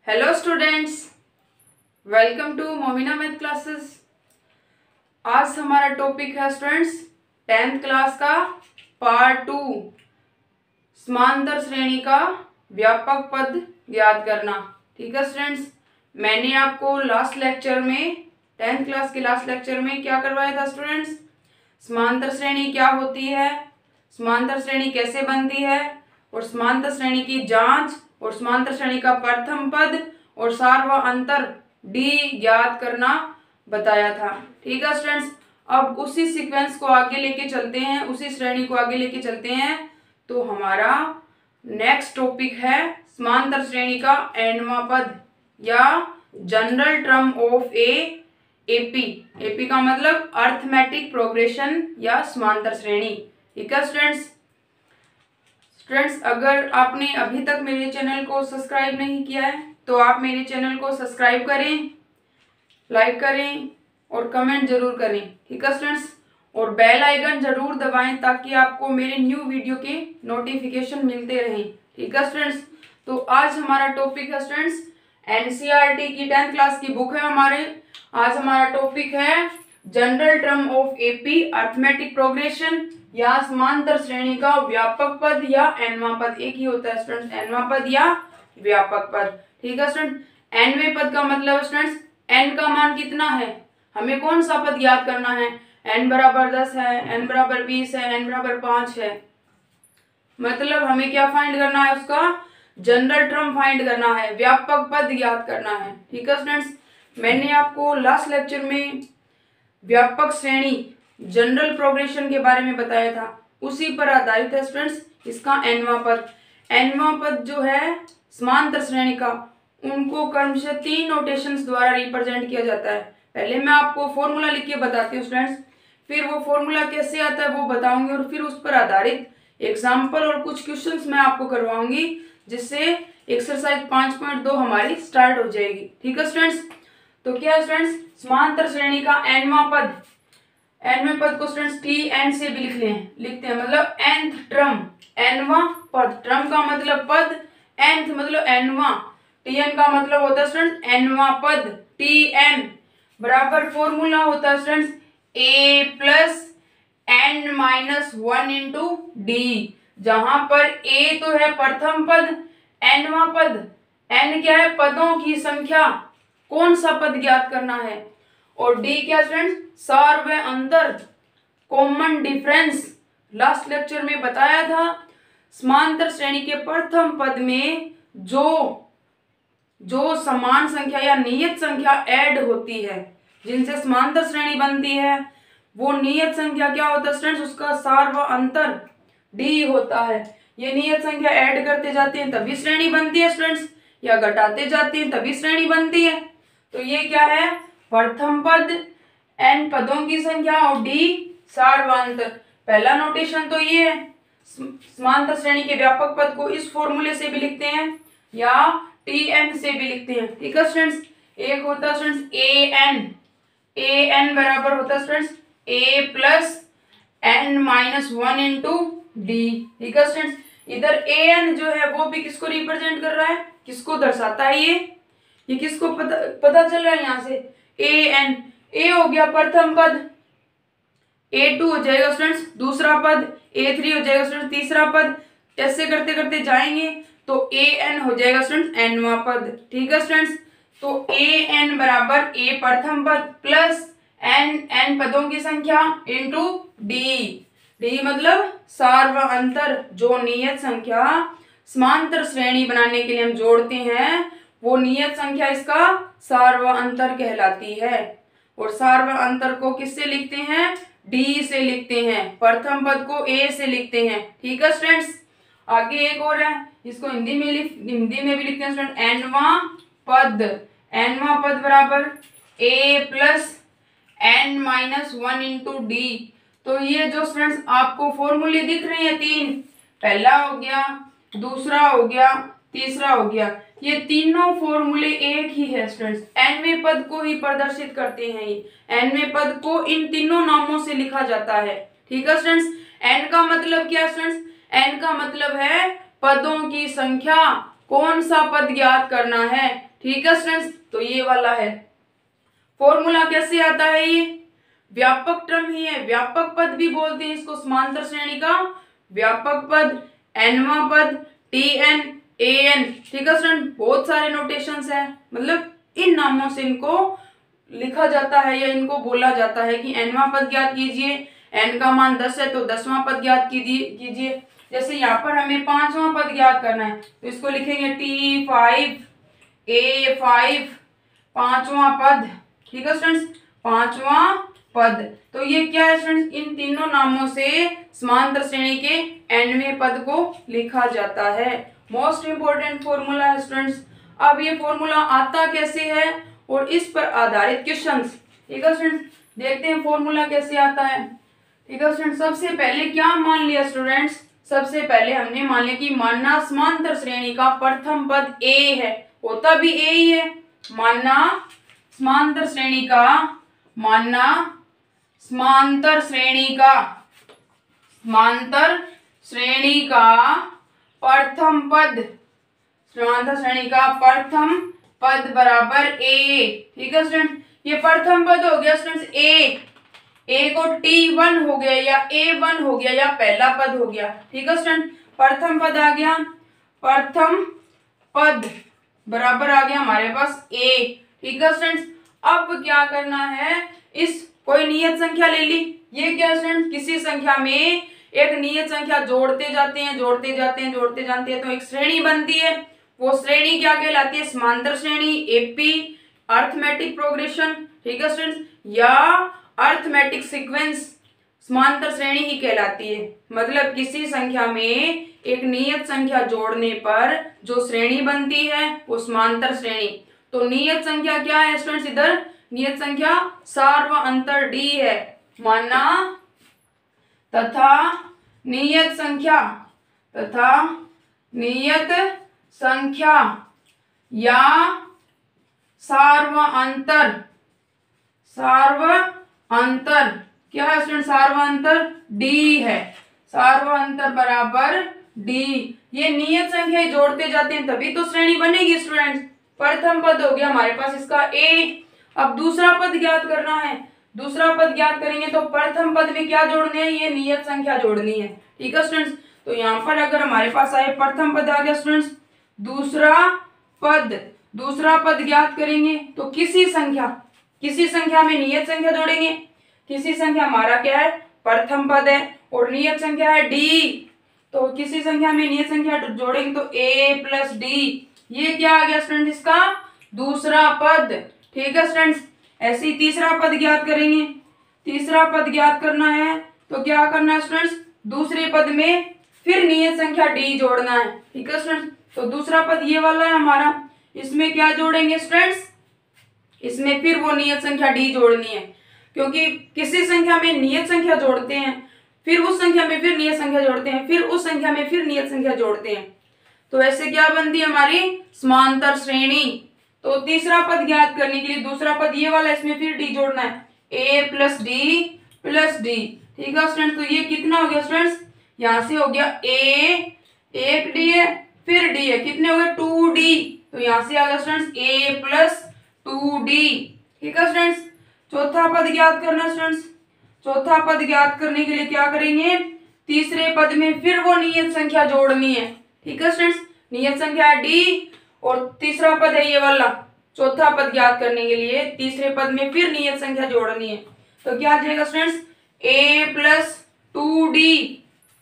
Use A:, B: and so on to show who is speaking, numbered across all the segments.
A: Hello students, welcome to Momina math classes. आज हमारा topic है स्टूडेंट्स 10th क्लास का पार्ट 2 समांतर श्रेणी का व्यापक पद ज्ञात करना। ठीक है स्टूडेंट्स, मैंने आपको लास्ट लेक्चर में 10th क्लास के लास्ट लेक्चर में क्या करवाया था स्टूडेंट्स? समांतर श्रेणी क्या होती है, समांतर श्रेणी कैसे बनती है और समांतर श्रेणी की जांच और समांतर श्रेणी का प्रथम पद और सार व अंतर डी ज्ञात करना बताया था। ठीक है स्टूडेंट्स, अब उसी सीक्वेंस को आगे लेके चलते हैं, उसी श्रेणी को आगे लेके चलते हैं। तो हमारा नेक्स्ट टॉपिक है समांतर श्रेणी का nवां पद या general term of AP. AP का मतलब अर्थमेटिक प्रोग्रेशन या समांतर श्रेणी। ठीक है स्टूडेंट्स, अगर आपने अभी तक मेरे चैनल को सब्सक्राइब नहीं किया है तो आप मेरे चैनल को सब्सक्राइब करें, लाइक करें और कमेंट जरूर करें। ठीक है स्टूडेंट्स, और बेल आइकन जरूर दबाएं ताकि आपको मेरे न्यू वीडियो के नोटिफिकेशन मिलते रहें। ठीक है स्टूडेंट्स, तो आज हमारा टॉपिक है स्टूडेंट्स एनसीईआरटी की 10th क्लास की बुक है हमारे। आज हमारा टॉपिक है general term of AP arithmetic progression या समांतर श्रेणी का व्यापक पद या nवां पद। एक ही होता है स्टूडेंट्स, nवां पद या व्यापक पद। ठीक है स्टूडेंट, nवें पद का मतलब स्टूडेंट्स n का मान कितना है, हमें कौन सा पद याद करना है। n बराबर 10 है, n बराबर 20 है, n बराबर 5 है, मतलब हमें क्या फाइंड करना है, उसका जनरल टर्म फाइंड करना है, व्यापक पद याद करना है। ठीक है स्टूडेंट्स, मैंने आपको लास्ट लेक्चर में व्यापक श्रेणी जनरल प्रोग्रेशन के बारे में बताया था, उसी पर आधारित है स्टूडेंट्स इसका nवां पद। nवां पद जो है समांतर श्रेणी का, उनको क्रमशः 3 नोटेशंस द्वारा रिप्रेजेंट किया जाता है। पहले मैं आपको फॉर्मूला लिख के बताती हूँ स्टूडेंट्स, फिर वो फॉर्मूला कैसे आता है वो बताऊंगी और फिर उस पर आधारित एग्जाम्पल और कुछ क्वेश्चंस मैं आपको करवाऊंगी, जिससे एक्सरसाइज 5.2 हमारी स्टार्ट हो जाएगी। ठीक है स्टूडेंट्स, तो क्या है स्टूडेंट्स समांतर श्रेणी का nवां पद, nवें पद को स्टूडेंट्स Tn से भी लिखते हैं, मतलब nth टर्म, nवां पद, टर्म का मतलब पद, nth मतलब nवां, Tn का मतलब होता है स्टूडेंट्स nवां पद। Tn बराबर फॉर्मूला होता है students a plus n minus 1 into D, जहां पर a तो है प्रथम पद, nवां पद, n क्या है पदों की संख्या, कौन सा पद ज्ञात करना है, और डी क्या स्टूडेंट्स सार व अंतर, कॉमन डिफरेंस। लास्ट लेक्चर में बताया था समांतर श्रेणी के प्रथम पद में जो समान संख्या या नियत संख्या ऐड होती है, जिनसे समांतर श्रेणी बनती है, वो नियत संख्या क्या होता है स्टूडेंट्स, उसका सार व अंतर डी होता है। ये नियत संख्या ऐड करते जाते हैं तभी श्रेणी बनती है स्टूडेंट्स, या घटाते जाते हैं तभी श्रेणी बनती है। तो ये क्या है, प्रथम पद, n पदों की संख्या और d सार व अंतर। पहला नोटेशन तो ये है, समांतर श्रेणी के व्यापक पद को इस फॉर्मूले से भी लिखते हैं या Tn से भी लिखते हैं। ठीक है स्टूडेंट्स, एक होता है स्टूडेंट्स an बराबर होता है students a plus n minus 1 into D. ठीक है स्टूडेंट्स, इधर an जो है वो भी किसको रिप्रेजेंट कर रहा है, किसको दर्शाता है, ये किसको पता चल रहा है यहाँ से, an, a हो गया प्रथम पद, a2 हो जाएगा स्टूडेंट्स दूसरा पद, a3 हो जाएगा स्टूडेंट्स तीसरा पद, ऐसे करते करते जाएंगे तो an हो जाएगा स्टूडेंट्स nवां पद। ठीक है स्टूडेंट्स, तो an बराबर a प्रथम पद प्लस n पदों की संख्या इंटू d मतलब सार व अंतर, जो नियत संख्या समांतर श्रेणी बनाने के लिए हम जोड़ते हैं, वो नियत संख्या इसका सार व अंतर कहलाती है। और सार व अंतर को किससे लिखते हैं, डी से लिखते हैं, प्रथम पद को a से लिखते हैं। ठीक है स्टूडेंट्स, आगे एक और है, इसको हिंदी में भी लिखते हैं स्टूडेंट nवां पद बराबर a plus n minus 1 into D. तो ये जो स्टूडेंट्स आपको फॉर्मूले दिख रहे हैं 3, पहला हो गया, दूसरा हो गया, तीसरा हो गया, ये तीनों फॉर्मूले एक ही है स्टूडेंट्स, nवें पद को ही प्रदर्शित करते हैं। ये nवें पद को इन तीनों नामों से लिखा जाता है। ठीक है स्टूडेंट्स, n का मतलब क्या है स्टूडेंट्स, n का मतलब है पदों की संख्या, कौन सा पद ज्ञात करना है, ठीक है स्टूडेंट्स, तो ये वाला है फॉर्मूला। कैसे आता है ये? व्यापक टर्म ही है, व्यापक पद भी बोलते हैं इसको, समांतर श्रेणी का व्यापक पद, एनवा पद, टी एन, ए एन। ठीक है स्टूडेंट, बहुत सारे नोटेशंस है, मतलब इन नामों से इनको लिखा जाता है या इनको बोला जाता है कि एनवा पद ज्ञात कीजिए, एन का मान 10 है तो 10वां पद ज्ञात कीजिए। जैसे यहाँ पर हमें 5वां पद ज्ञात करना है तो इसको लिखेंगे T5 A5 5वां पद। ठीक है स्टूडेंट्स, 5वां पद। तो ये क्या है स्टूडेंट्स, इन तीनों नामों से समांतर श्रेणी के nवें पद को लिखा जाता है। मोस्ट इंपोर्टेंट फॉर्मूला है स्टूडेंट्स। अब ये फॉर्मूला आता कैसे है और इस पर आधारित क्वेश्चंस। ठीक है स्टूडेंट्स, देखते हैं फॉर्मूला कैसे आता है। ठीक है स्टूडेंट्स, सबसे पहले क्या मान लिया स्टूडेंट्स, सबसे पहले हमने मान लिया कि मानना समांतर श्रेणी का प्रथम पद a है, होता भी a ही है। मानना समांतर श्रेणी का, मानना समांतर श्रेणी का, समांतर श्रेणी का प्रथम पद, समांतर श्रेणी का प्रथम पद बराबर a। ठीक है स्टूडेंट, ये प्रथम पद हो गया स्टूडेंट्स a को T1 हो गया या A1 हो गया या पहला पद हो गया। ठीक है स्टूडेंट, प्रथम पद आ गया, प्रथम पद बराबर आ गया हमारे पास a। ठीक है स्टूडेंट्स, अब क्या करना है, इस कोई नियत संख्या ले ली। ये क्या स्टूडेंट्स, किसी संख्या में एक नियत संख्या जोड़ते जाते हैं, जोड़ते जाते हैं, जोड़ते जाते हैं तो एक श्रेणी बनती है। वो श्रेणी क्या कहलाती है, समांतर श्रेणी, एपी, अर्थमेटिक प्रोग्रेशन। ठीक है स्टूडेंट्स, या अर्थमेटिक सीक्वेंस समांतर श्रेणी ही कहलाती है। मतलब किसी संख्या में एक नियत संख्या जोड़ने पर जो श्रेणी बनती है वो समांतर श्रेणी। तो नियत संख्या क्या है स्टूडेंट्स, इधर नियत संख्या सार व अंतर d है। मानना तथा नियत संख्या, तथा नियत संख्या या सार व अंतर, सार व अंतर क्या है स्टूडेंट, सार व अंतर d है। सार व अंतर बराबर d। ये नियत संख्या जोड़ते जाते हैं तभी तो श्रेणी बनेगी स्टूडेंट्स। प्रथम पद हो गया हमारे पास इसका a। अब दूसरा पद ज्ञात करना है। दूसरा पद ज्ञात करेंगे तो प्रथम पद में क्या जोड़ने हैं, ये नियत संख्या जोड़नी है। ठीक है स्टूडेंट्स, तो यहाँ पर अगर हमारे पास आए प्रथम पद आ गया स्टूडेंट्स, दूसरा पद ज्ञात करेंगे तो किसी संख्या में नियत संख्या जोड़ेंगे। किसी संख्या हमारा क्या है, प्रथम पद है और नियत संख्या है d। तो किसी संख्या में नियत संख्या जोड़ेंगे तो a प्लस d। ये क्या आ गया स्टूडेंट, इसका दूसरा पद। ठीक है स्टूडेंट्स, ऐसे ही तीसरा पद ज्ञात करेंगे। तीसरा पद ज्ञात करना है तो क्या करना है स्टूडेंट्स, दूसरे पद में फिर नियत संख्या d जोड़ना है। ठीक है स्टूडेंट्स, तो दूसरा पद ये वाला है हमारा, इसमें क्या जोड़ेंगे स्टूडेंट्स, इसमें फिर वो नियत संख्या d जोड़नी है। क्योंकि किसी संख्या में नियत संख्या जोड़ते हैं, फिर उस संख्या में फिर नियत संख्या जोड़ते हैं, फिर उस संख्या में फिर नियत संख्या जोड़ते हैं, तो ऐसे क्या बनती है हमारी समांतर श्रेणी। तो तीसरा पद ज्ञात करने के लिए दूसरा पद ये वाला, इसमें फिर d जोड़ना है, a plus D plus D. ठीक है स्टूडेंट, तो ये कितना हो गया स्टूडेंट्स, यहाँ से हो गया a, एक d है, फिर d है, कितने हो गए 2d। तो यहाँ से आ गया स्टूडेंट्स a प्लस 2d। ठीक है स्टूडेंट्स, चौथा पद ज्ञात करना स्टूडेंट्स। चौथा पद ज्ञात करने के लिए क्या करेंगे, तीसरे पद में फिर वो नियत संख्या जोड़नी है। ठीक है स्टूडेंट्स, नियत संख्या है d और तीसरा पद है ये वाला। चौथा पद ज्ञात करने के लिए तीसरे पद में फिर नियत संख्या जोड़नी है तो क्या आ जाएगा स्टूडेंट्स, a प्लस 2d,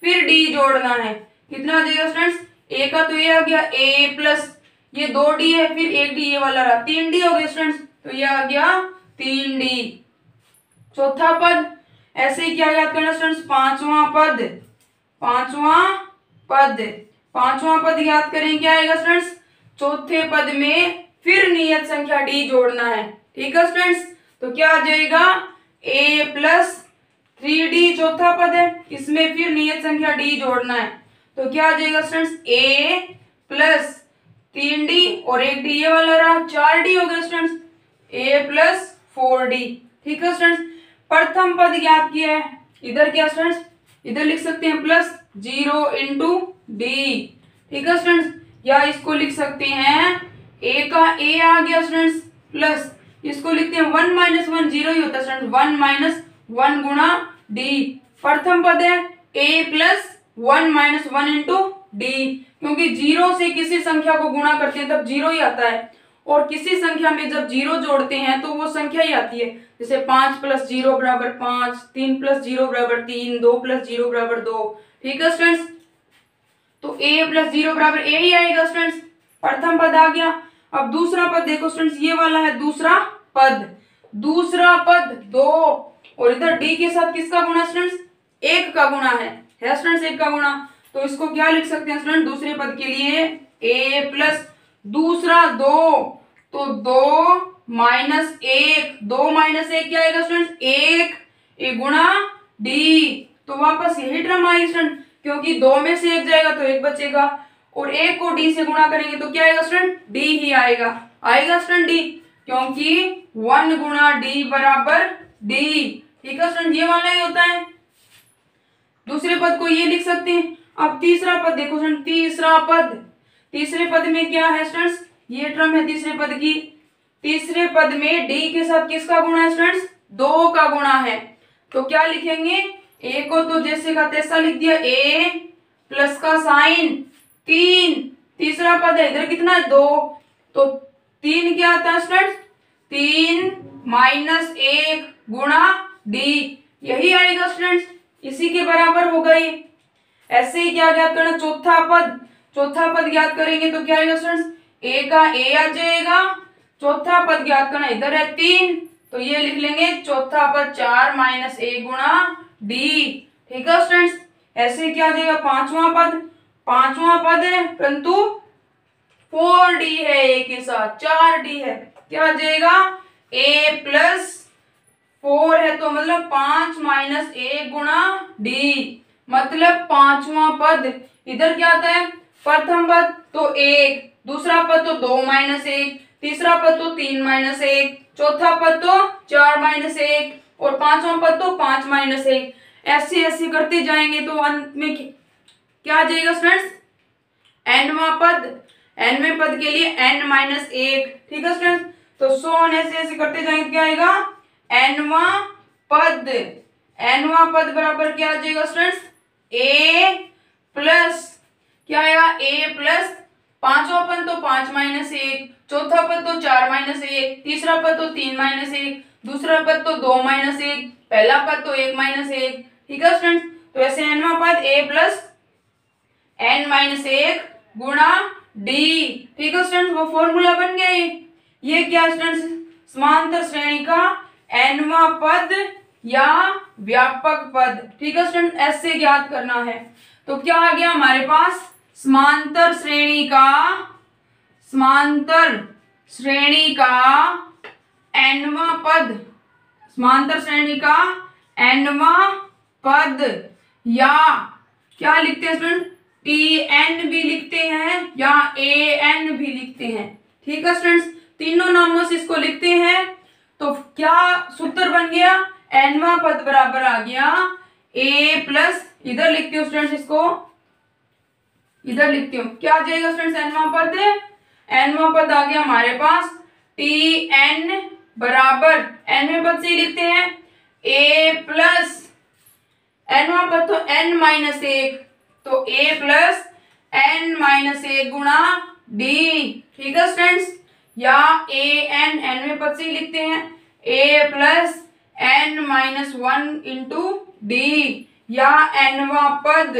A: फिर d जोड़ना है। कितना आ जाएगा स्टूडेंट्स, a का तो ये आ गया a प्लस ये 2d है, फिर 1d ये वाला रहा, 3d हो गया स्टूडेंट्स, तो ये आ गया 3d। चौथा पद ऐसे ही क्या याद करना स्टूडेंट्स, पांचवा पद याद करें, क्या आएगा स्टूडेंट्स, चौथे पद में फिर नियत संख्या d जोड़ना है। ठीक है स्टूडेंट्स, तो क्या आ जाएगा a प्लस 3d, चौथा पद है, इसमें फिर नियत संख्या d जोड़ना है तो क्या आ जाएगा स्टूडेंट्स, a प्लस 3d और 1d ये वाला रहा, 4d हो गया स्टूडेंट्स, a प्लस 4d। ठीक है स्टूडेंट्स, प्रथम पद ज्ञात किया है, इधर क्या स्टूडेंट्स, इधर लिख सकते हैं प्लस 0 इंटू d। ठीक है स्टूडेंट्स, या इसको लिख सकते हैं ए का ए आ गया स्टूडेंट्स, प्लस इसको लिखते हैं 1 माइनस 1 जीरो ही होता है स्टूडेंट्स, 1 माइनस 1 गुणा डी। प्रथम पद है ए प्लस 1 माइनस 1 इंटू डी, क्योंकि जीरो से किसी संख्या को गुणा करते हैं तब जीरो ही आता है, और किसी संख्या में जब जीरो जोड़ते हैं तो वो संख्या ही आती है। जैसे 5 प्लस 0 बराबर 5, 3 प्लस 0 बराबर 3, 2 प्लस 0 बराबर 2। ठीक है स्टूडेंट्स, तो ए प्लस 0 बराबर ए ही आएगा स्टूडेंट्स, प्रथम पद आ गया। अब दूसरा पद देखो स्टूडेंट्स, ये वाला है दूसरा पद, दूसरा पद 2, और इधर डी के साथ किसका गुणा स्टूडेंट्स, 1 का गुणा है स्टूडेंट्स, 1 का गुणा। तो इसको क्या लिख सकते हैं स्टूडेंट, दूसरे पद के लिए ए प्लस दूसरा 2, तो 2 माइनस 1, 2 माइनस 1 क्या आएगा स्टूडेंट्स, 1, ए गुणा डी। तो वापस यही टर्म आई स्टूडेंट, क्योंकि 2 में से 1 जाएगा तो 1 बचेगा, और 1 को डी से गुणा करेंगे तो क्या आएगा स्टूडेंट, डी ही आएगा, आएगा स्टूडेंट डी, क्योंकि 1 गुणा डी बराबर डी। ठीक है स्टूडेंट, ये वाला ही होता है। दूसरे पद को ये लिख सकते हैं। अब तीसरा पद देखो स्टूडेंट, तीसरा पद, तीसरे पद में क्या है स्टूडेंट्स, ये टर्म है तीसरे पद की। तीसरे पद में डी के साथ किसका गुणा है स्टूडेंट्स, 2 का गुणा है। तो क्या लिखेंगे, ए को तो जैसे का तैसा लिख दिया, ए प्लस का साइन 3, तीसरा पद है इधर कितना है 2, तो 3 क्या आता है स्टूडेंट्स, 3 माइनस 1 गुणा डी, यही आएगा स्टूडेंट्स, इसी के बराबर होगा ये। ऐसे ही क्या ज्ञात करना, चौथा पद, चौथा पद ज्ञात करेंगे तो क्या आएगा स्टूडेंट्स, ए का ए आ जाएगा, चौथा पद ज्ञात करना, इधर है 3, तो ये लिख लेंगे चौथा पद 4 माइनस 1 गुणा डी। ठीक है स्टूडेंट्स, ऐसे क्या आ जाएगा, पांचवा पद, पांचवा पद है परंतु 4d है, ए के साथ 4d है, क्या आ जाएगा, ए प्लस 4 है तो मतलब 5 माइनस 1 गुणा डी, मतलब पांचवा पद। इधर क्या आता है, प्रथम पद तो 1, दूसरा पद तो 2 माइनस 1, तीसरा पद तो 3 माइनस 1, चौथा पद तो 4 माइनस 1, और पांचवा पद तो 5 माइनस 1। ऐसे ऐसे करते जाएंगे तो अंत में क्या आ जाएगा स्टूडेंट्स, एनवा पद, एनवें पद के लिए n माइनस 1। ठीक है स्टूडेंट्स, तो सोन ऐसे ऐसे करते जाएंगे, क्या आएगा, एनवा पद, एनवा पद बराबर क्या आ जाएगा स्टूडेंट्स, ए प्लस क्या आएगा, ए प्लस पांचवा पद तो 5 माइनस 1, चौथा पद तो 4 माइनस 1, तीसरा पद तो 3 माइनस 1, दूसरा पद तो 2 माइनस 1, पहला पद तो 1 माइनस 1। ठीक है स्टूडेंट्स, तो ऐसे एनवा पद ए प्लस n माइनस 1 गुणा डी। ठीक है स्टूडेंट्स, वो फॉर्मूला बन गया ये क्या स्टूडेंट्स, समांतर श्रेणी का nवा पद या व्यापक पद। ठीक है स्टूडेंट, ऐसे ज्ञात करना है। तो क्या आ गया हमारे पास, समांतर श्रेणी का, समांतर श्रेणी का nवा पद, समांतर श्रेणी का nवा पद, या क्या लिखते हैं स्टूडेंट, tn भी लिखते हैं या an भी लिखते हैं। ठीक है स्टूडेंट्स, तीनों नामों से इसको लिखते हैं। तो क्या सूत्र बन गया, nवा पद बराबर आ गया a प्लस, इधर लिखते हो स्टूडेंट्स, इसको इधर लिखती हूँ, क्या आ जाएगा स्टूडेंट्स, nवा पद, nवा पद आ गया हमारे पास tn बराबर, nवें पद से ही लिखते हैं a प्लस, nवा पद तो n माइनस 1, तो a प्लस n माइनस 1 गुणा d। ठीक है स्टूडेंट्स, या an, nवें पद से ही लिखते हैं a plus n minus 1 into D, या nवा पद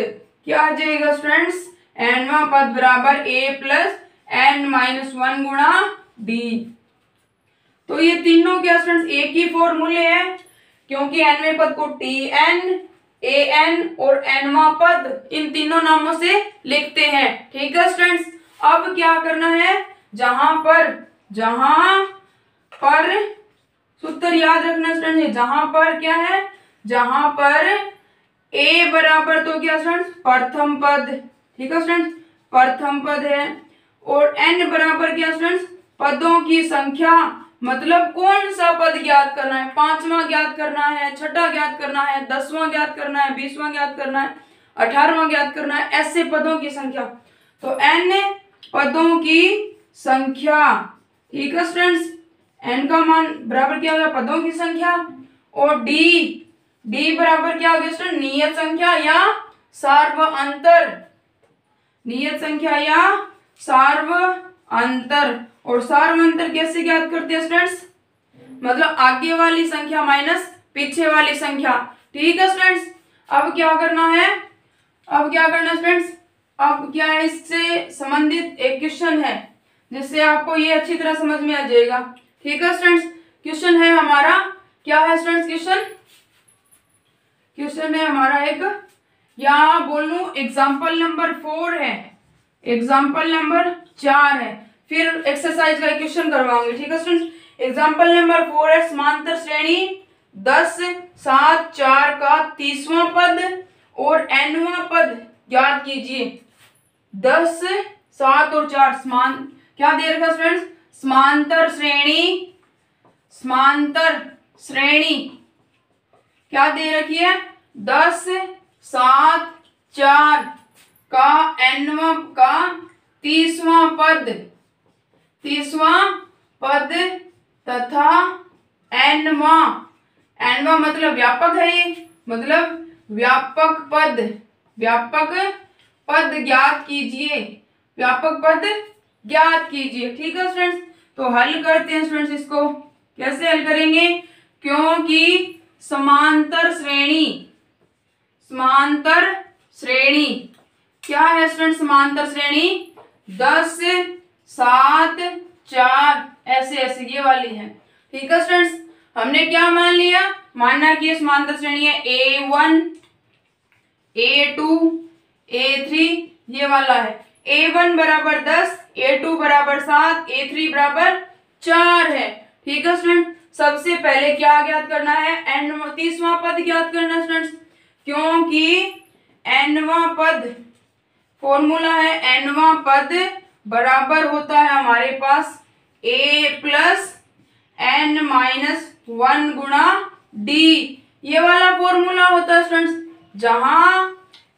A: क्या आ जाएगा स्टूडेंट्स, nवा पद बराबर a प्लस n माइनस 1 गुणा डी। तो ये तीनों क्या स्टूडेंट्स एक ही फॉर्मूले हैं, क्योंकि nवें पद को tn, an और nवा पद इन तीनों नामों से लिखते हैं। ठीक है स्टूडेंट्स, अब क्या करना है, जहां पर सूत्र याद रखना स्टूडेंट्स, जहां पर क्या है, जहां पर a बराबर तो क्या स्टूडेंट्स, प्रथम पद। ठीक है स्टूडेंट्स, प्रथम पद है, और n बराबर क्या स्टूडेंट्स, पदों की संख्या, मतलब कौन सा पद ज्ञात करना है, 5वां ज्ञात करना है, 6वां ज्ञात करना है, 10वां ज्ञात करना है, 20वां ज्ञात करना है, 18वां ज्ञात करना है, ऐसे पदों की संख्या। तो n पदों की संख्या। ठीक है स्टूडेंट्स, n का मान बराबर क्या होगा, पदों की संख्या। और d बराबर क्या होगा स्टूडेंट, नियत संख्या या सार्वअंतर, नियत संख्या या सार्वअंतर। और सार्वअंतर कैसे ज्ञात करते हैं स्टूडेंट्स, मतलब आगे वाली संख्या माइनस पीछे वाली संख्या। ठीक है स्टूडेंट्स, अब क्या करना है, अब क्या करना है स्टूडेंट्स, अब क्या है, इससे संबंधित एक क्वेश्चन है जिससे आपको ये अच्छी तरह समझ में आ जाएगा। ठीक है स्टूडेंट्स, क्वेश्चन है हमारा, क्या है स्टूडेंट्स क्वेश्चन, क्वेश्चन है हमारा एक, या बोलूं एग्जाम्पल नंबर 4 है, एग्जाम्पल नंबर 4 है, फिर एक्सरसाइज का क्वेश्चन करवाऊंगी। ठीक है स्टूडेंट्स, एग्जाम्पल नंबर 4 है, समांतर श्रेणी 10, 7, 4 का 30वां पद और nवां पद ज्ञात कीजिए। 10, 7 और 4 समान क्या दे रखा स्टूडेंट्स, समांतर श्रेणी, समांतर श्रेणी क्या दे रखी है, 10, 7, 4 का nवां का 30वां पद, 30वां पद तथा nवां मतलब व्यापक है, ये मतलब व्यापक पद, व्यापक पद ज्ञात कीजिए, व्यापक पद ज्ञात कीजिए। ठीक है स्टूडेंट्स, तो हल करते हैं स्टूडेंट्स, इसको कैसे हल करेंगे, क्योंकि समांतर श्रेणी, समांतर श्रेणी क्या है स्टूडेंट्स, समांतर श्रेणी 10, 7, 4 ऐसे ऐसे ये वाली है। ठीक है स्टूडेंट्स, हमने क्या मान लिया, मानना कि समांतर श्रेणी है A1, A2, A3 ये वाला है। A1 बराबर 10, A2 बराबर 7, A3 बराबर 4 है। ठीक है स्टूडेंट, सबसे पहले क्या ज्ञात करना है, n 30वां पद ज्ञात करना है स्टूडेंट्स, क्योंकि nवां पद, फॉर्मूला है nवां पद बराबर होता है हमारे पास a प्लस n माइनस 1 गुणा d, ये वाला फॉर्मूला होता है स्टूडेंट्स, जहां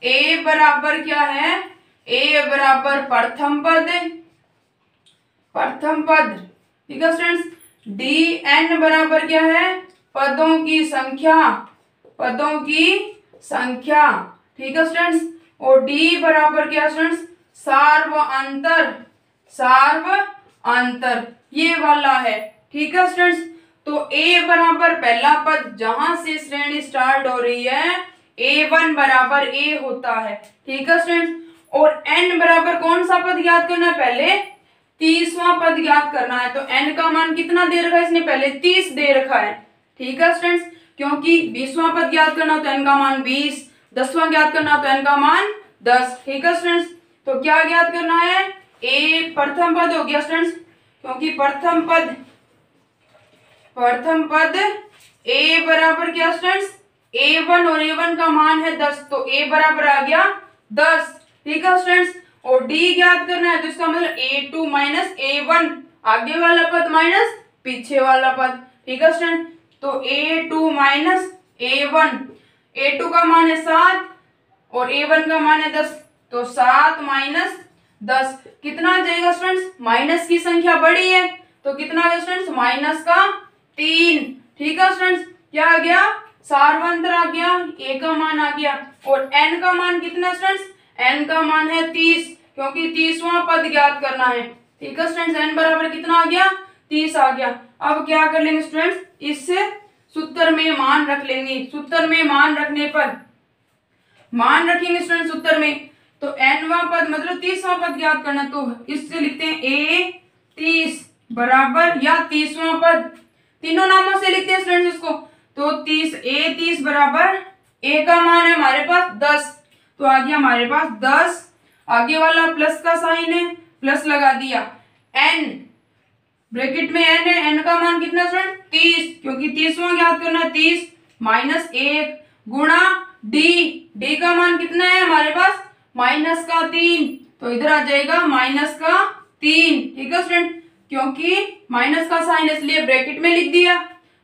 A: a बराबर क्या है, a बराबर प्रथम पद, प्रथम पद। ठीक है स्टूडेंट्स, dn बराबर क्या है, पदों की संख्या, पदों की संख्या। ठीक है स्टूडेंट्स, और d बराबर क्या स्टूडेंट्स, सार्वअंतर, सार्वअंतर ये वाला है। ठीक है स्टूडेंट्स, तो a बराबर पहला पद जहां से श्रेणी स्टार्ट हो रही है a1 बराबर a होता है। ठीक है स्टूडेंट्स, और n बराबर कौन सा पद ज्ञात करना है, पहले 30वां पद ज्ञात करना है। तो n का मान कितना दे रखा है, इसने पहले 30 दे रखा है। ठीक है स्टूडेंट्स, क्योंकि 20वां पद ज्ञात करना हो तो n का मान 20, 10वां ज्ञात करना हो तो n का मान 10। ठीक है स्टूडेंट्स, तो क्या ज्ञात करना है, a प्रथम पद हो गया स्टूडेंट्स, क्योंकि प्रथम पद, प्रथम पद a बराबर क्या स्टूडेंट्स, a1 और a1 का मान है 10, तो a बराबर आ गया 10। ठीक है स्टूडेंट्स, और d ज्ञात करना है तो इसका मतलब a2 माइनस a1, आगे वाला पद माइनस पीछे वाला पद। ठीक है स्टूडेंट, तो a2 माइनस a1, a2 का मान है 7 और a1 का मान है 10, तो 7 माइनस 10 कितना आ जाएगा स्टूडेंट्स, माइनस की संख्या बड़ी है तो कितना आ गया स्टूडेंट्स, माइनस का 3। ठीक है स्टूडेंट्स, क्या आ गया, सार्वअंतर आ गया, a का मान आ गया, और n का मान कितना स्टूडेंट्स, n का मान है 30, क्योंकि 30वां पद ज्ञात करना है। ठीक है स्टूडेंट्स, n बराबर कितना आ गया, 30 आ गया। अब क्या कर लेंगे स्टूडेंट्स, इससे सूत्र में मान रख लेंगे, सूत्र में मान रखने पर, मान रखेंगे स्टूडेंट्स सूत्र में, तो nवां पद मतलब 30वां पद ज्ञात करना, तो इससे लिखते हैं a 30 बराबर या 30वां पद, तीनों नामों से लिखते हैं स्टूडेंट्स इसको, तो 30 a 30 बराबर a का मान है हमारे पास 10, तो आ गया हमारे पास 10, आगे वाला प्लस का साइन है, प्लस लगा दिया, n ब्रैकेट में n है, n का मान कितना स्टूडेंट 30, क्योंकि 30वां ज्ञात करना है, 30 माइनस 1 गुणा d का मान कितना है हमारे पास माइनस का 3, तो इधर आ जाएगा माइनस का 3। ठीक है स्टूडेंट, क्योंकि माइनस का साइन इसलिए ब्रैकेट में लिख दिया।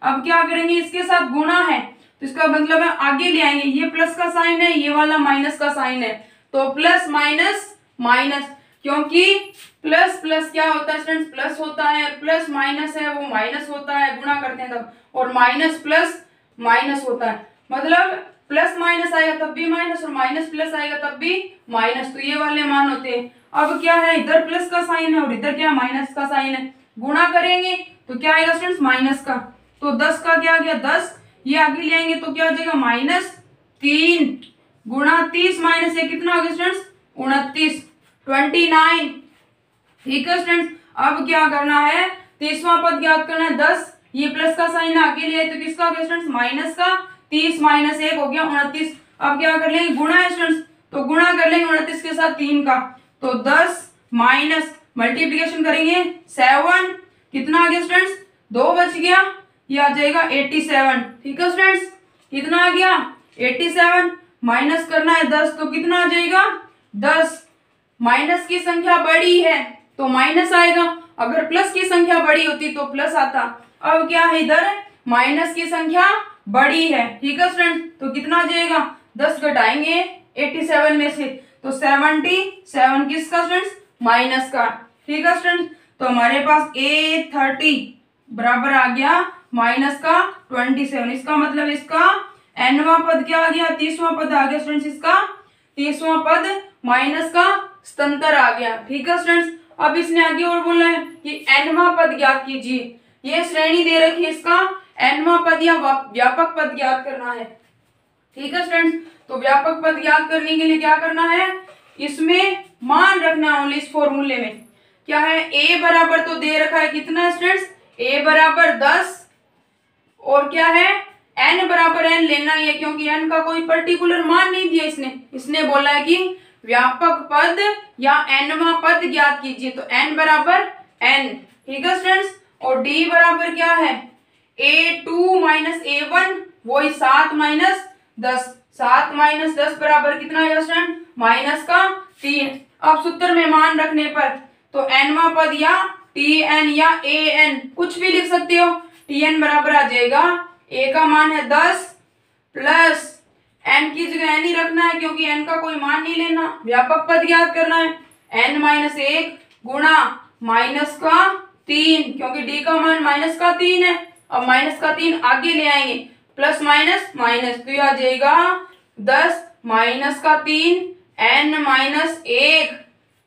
A: अब क्या करेंगे, इसके साथ गुणा है तो इसका मतलब है आगे ले आएंगे, ये प्लस का साइन है, ये वाला माइनस का साइन है, तो प्लस माइनस माइनस, क्योंकि प्लस प्लस क्या होता है स्टूडेंट्स, प्लस होता है, प्लस माइनस है वो माइनस होता है, गुणा करते हैं तब, और माइनस प्लस माइनस होता है, मतलब प्लस माइनस आएगा तब भी माइनस और माइनस प्लस आएगा तब भी माइनस, तो ये वाले मान होते हैं। अब क्या है, इधर प्लस का साइन है और इधर क्या माइनस का साइन है, गुणा करेंगे तो क्या आएगा स्टूडेंट्स माइनस का, तो 10 का क्या आ गया 10, ये आगे ले आएंगे तो क्या हो जाएगा -3 गुणा 30 माइनस ये कितना हो गया स्टूडेंट्स 29 29। ठीक है स्टूडेंट्स, अब क्या करना है, 30वां पद ज्ञात करना है 10, ये प्लस का साइन आगे ले आए तो किसका हो गया स्टूडेंट्स माइनस का, 30 माइनस 1 हो गया 29। अब क्या कर लेंगे गुणा है स्टूडेंट्स, तो गुणा कर लेंगे 29 के साथ 3 का, तो 10 माइनस मल्टीप्लीकेशन करेंगे 7, कितना आ गया स्टूडेंट्स 2 बच गया, ये आ जाएगा 87। ठीक है स्टूडेंट्स, कितना आ गया 87, माइनस करना है 10 तो कितना आ जाएगा 10, माइनस की संख्या बड़ी है तो माइनस आएगा, अगर प्लस की संख्या बड़ी होती तो प्लस आता। अब क्या है इधर माइनस की संख्या बड़ी है। ठीक है स्टूडेंट, तो कितना आ जाएगा 10 घटाएंगे 87 में से तो 77 किसका स्टूडेंट्स माइनस का। ठीक है स्टूडेंट, तो हमारे पास A30 बराबर आ गया माइनस का 27, इसका मतलब इसका nवां पद क्या आ गया 30वां पद आ गया स्टूडेंट्स, इसका 30वां पद माइनस का स्तर आ गया। ठीक है स्टूडेंट्स, अब इसने आगे और बोला है कि nवां पद ज्ञात कीजिए, ये श्रेणी दे रखी है, इसका nवां पद या व्यापक पद ज्ञात करना है। ठीक है स्टूडेंट्स, तो व्यापक पद ज्ञात करने के लिए क्या करना है, इसमें मान रखना है ओनली, इस फॉर्मूले में क्या है a बराबर तो दे रखा है कितना स्टूडेंट्स a बराबर 10 और क्या है n बराबर n लेना ही है, क्योंकि n का कोई पर्टिकुलर मान नहीं दिया इसने बोला है कि व्यापक पद या nवां पद ज्ञात कीजिए, तो n बराबर n। ठीक है स्टूडेंट्स, और d बराबर क्या है a2 माइनस a1, वही 7 माइनस 10, 7 माइनस 10 बराबर कितना है स्टूडेंट माइनस का 3। अब सूत्र में मान रखने पर तो nवां पद या tn या an कुछ भी लिख सकते हो, tn बराबर आ जाएगा a का मान है 10 प्लस n की जगह n ही रखना है क्योंकि n का कोई मान नहीं लेना, व्यापक पद ज्ञात करना है n माइनस 1 गुणा माइनस का 3, क्योंकि d का मान माइनस का 3 है, अब माइनस का 3 आगे ले आएंगे प्लस माइनस माइनस, तो आ जाएगा 10 माइनस का 3 n माइनस 1,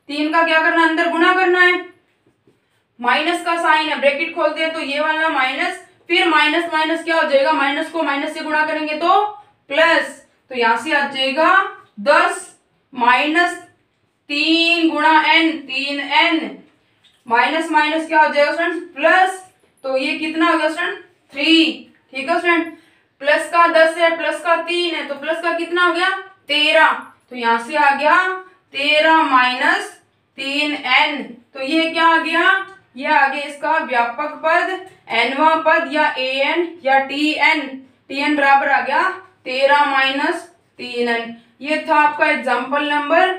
A: 3 का क्या करना अंदर गुणा करना है, माइनस का साइन है ब्रैकेट खोलते हैं तो ये वाला माइनस, फिर माइनस माइनस क्या हो जाएगा, माइनस को माइनस से गुणा करेंगे तो प्लस, तो यहां से आ जाएगा 10 माइनस 3 गुणा n 3n, माइनस माइनस क्या हो जाएगा स्टूडेंट प्लस, तो ये कितना हो गया स्टूडेंट 3। ठीक है स्टूडेंट, प्लस का 10 है प्लस का 3 है तो प्लस का कितना हो गया 13, तो यहां से आ गया 13 माइनस 3n, तो ये क्या आ गया, ये आ गया इसका व्यापक पद nवां पद या an या tn बराबर आ गया 13 माइनस 3n। ये था आपका एग्जाम्पल नंबर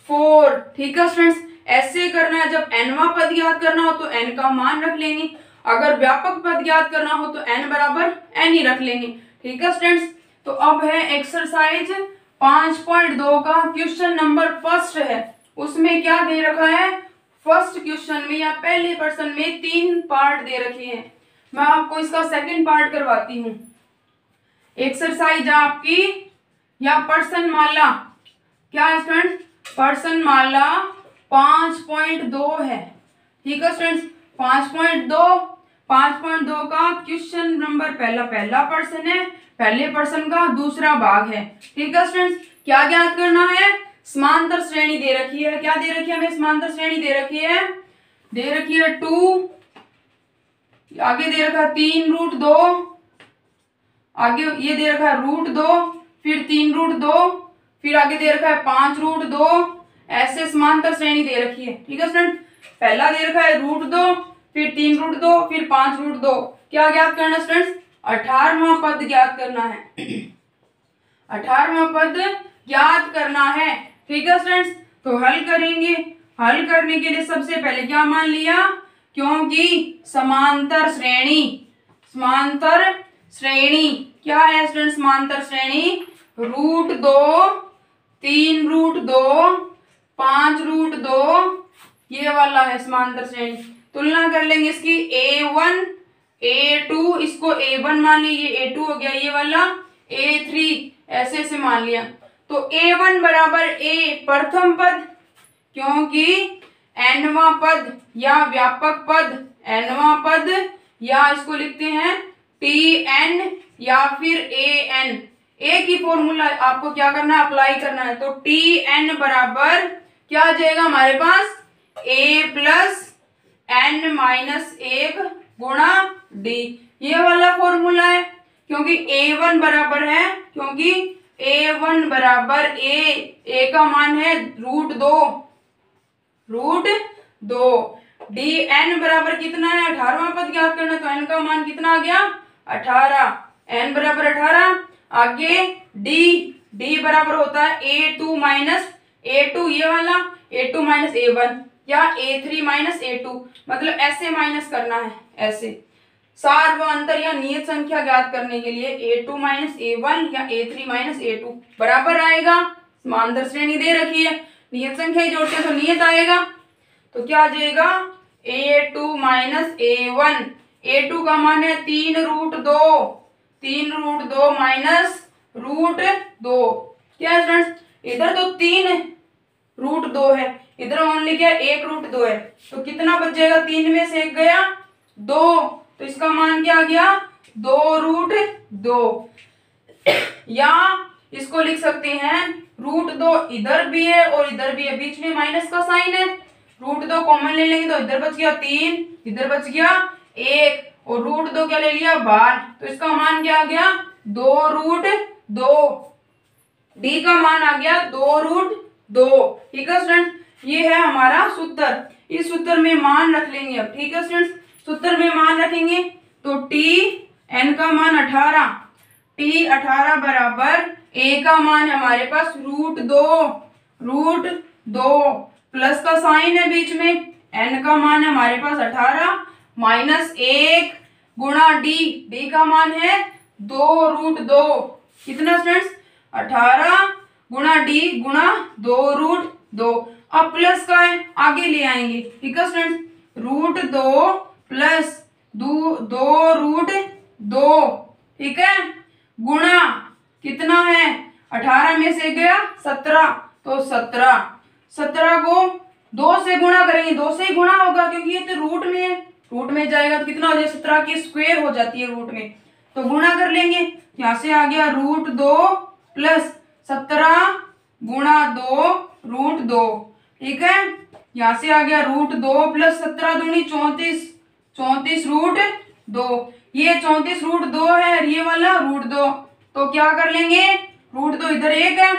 A: 4। ठीक है स्टूडेंट्स, ऐसे करना है, जब nवां पद ज्ञात करना हो तो n का मान रख लेंगे, अगर व्यापक पद ज्ञात करना हो तो n बराबर n ही रख लेंगे। ठीक है स्टूडेंट्स, तो अब है एक्सरसाइज 5.2 का क्वेश्चन नंबर फर्स्ट है, उसमें क्या दे रखा है, फर्स्ट क्वेश्चन में या पहले पर्सन में 3 पार्ट दे रखे हैं, मैं आपको इसका सेकंड पार्ट करवाती हूँ। एक्सरसाइज आपकी या पर्सन माला क्या है स्टूडेंट, पर्सन माला 5.2 है। ठीक है स्टूडेंट्स, 5.2 का क्वेश्चन नंबर पहला पर्सन है, पहले पर्सन का दूसरा भाग है। ठीक है स्टूडेंट्स, क्या ज्ञात करना है, समांतर श्रेणी दे रखी है, क्या दे रखी है हमें, समांतर श्रेणी दे रखी है 2, आगे दे रखा 3√2, आगे ये दे रखा है √2, फिर 3√2, फिर आगे दे रखा है 5√2, ऐसे समांतर श्रेणी दे रखी है। ठीक है स्टूडेंट, पहला दे रखा है √2, फिर 3√2, फिर 5√2, क्या ज्ञात करना स्टूडेंट्स 18वां पद ज्ञात करना है 18वां पद ज्ञात करना है। ठीक है स्टूडेंट्स, तो हल करेंगे, हल करने के लिए सबसे पहले क्या मान लिया, क्योंकि समांतर श्रेणी क्या है स्टूडेंट, समांतर श्रेणी √2 3√2 5√2 ये वाला है समांतर श्रेणी। तुलना कर लेंगे इसकी, A1 A2, इसको A1 मान लिया, ये A2 हो गया, ये वाला A3, ऐसे ऐसे मान लिया। तो A1 बराबर A प्रथम पद, क्योंकि nवां पद या व्यापक पद, nवां पद, या इसको लिखते हैं Tn या फिर An। एक ही फॉर्मूला आपको क्या करना है, अप्लाई करना है। तो Tn बराबर क्या आ जाएगा हमारे पास, A प्लस n माइनस 1 गुणा D। ये वाला फॉर्मूला है, क्योंकि A1 बराबर है, क्योंकि A1 बराबर A का मान है √2। Dn बराबर कितना है, 18वां पद ज्ञात करना, तो n का मान कितना आ गया, 18, n बराबर 18। आगे D बराबर होता है A2 माइनस A2, ये वाला A2 माइनस A1 या A3 माइनस A2, मतलब ऐसे माइनस करना है, ऐसे सार्वअंतर या नियत संख्या ज्ञात करने के लिए A2 माइनस A1 या A3 माइनस A2 बराबर आएगा। समांतर श्रेणी दे रखी है, नियत संख्या ही जोड़ते हैं तो नियत आएगा। तो क्या आ जाएगा, A2 माइनस A1, A2 का मान है 3√2 माइनस √2। क्या है स्टूडेंट्स, इधर तो 3√2 है, इधर ओनली क्या 1√2 है, तो कितना बच जाएगा, 3 में से 1 गया 2, तो इसका मान क्या आ गया, 2√2। या इसको लिख सकते हैं √2 इधर भी है और इधर भी है, बीच में माइनस का साइन है, √2 कॉमन ले लेंगे तो इधर बच गया 3, इधर बच गया 1, और √2 क्या ले लिया, बार, तो इसका मान क्या आ गया, 2√2। डी का मान आ गया 2√2। ठीक है स्टूडेंट, ये है हमारा सूत्र। इस सूत्र में मान रख लेंगे अब। ठीक है स्टूडेंट, सूत्र में मान रखेंगे तो Tn का मान 18, T18 बराबर A का मान हमारे पास √2 प्लस का साइन है बीच में, n का मान है हमारे पास 18 माइनस 1 गुणा D का मान है 2√2। कितना स्टूडेंट्स, 18 गुणा D गुणा 2√2। अब प्लस का है, आगे ले आएंगे। ठीक है स्टूडेंट्स, √2 प्लस 2√2, ठीक है, गुणा कितना है, 18 में से गया 17, तो 17 को 2 से गुणा करेंगे, 2 से ही गुणा होगा क्योंकि ये तो रूट में है, रूट में जाएगा तो कितना हो जाएगा, 17 की स्क्वायर हो जाती है रूट में, तो गुणा कर लेंगे। यहां से आ गया √2 प्लस 17 गुणा 2√2। ठीक है, यहां से आ गया √2 प्लस 17 दूनी 34 √2। ये 34√2 है, ये वाला √2, तो क्या कर लेंगे, √2 इधर 1 है,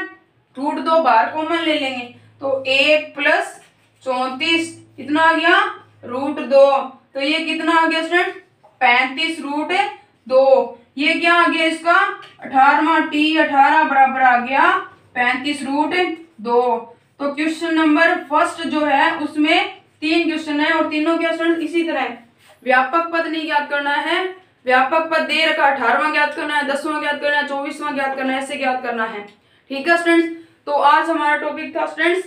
A: √2 बाहर कॉमन ले लेंगे, तो 1 प्लस 34 कितना आ गया, √2, तो ये कितना आ गया स्टूडेंट, 35√2। ये क्या आ गया इसका 18वां, T18 बराबर आ गया 35√2। तो क्वेश्चन नंबर फर्स्ट जो है उसमें 3 क्वेश्चन है और तीनों क्या स्टूडेंट इसी तरह है। व्यापक पद नहीं ज्ञात करना है, व्यापक पद दे रखा 18वां ज्ञात करना है, 10वां ज्ञात करना है, 24वां ज्ञात करना है, ऐसे ज्ञात करना है। ठीक है स्टूडेंट्स, तो आज हमारा टॉपिक था स्टूडेंट्स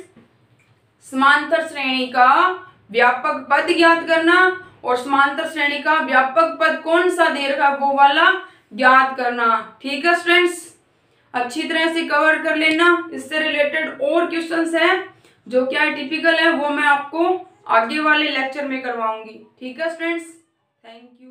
A: समांतर श्रेणी का व्यापक पद ज्ञात करना और समांतर श्रेणी का व्यापक पद कौन सा दे रखा वो वाला ज्ञात करना। ठीक है स्टूडेंट्स, अच्छी तरह से कवर कर लेना। इससे रिलेटेड और क्वेश्चंस हैं जो क्या टिपिकल है वो मैं आपको आगे वाले लेक्चर में करवाऊंगी। ठीक है स्टूडेंट्स, थैंक यू।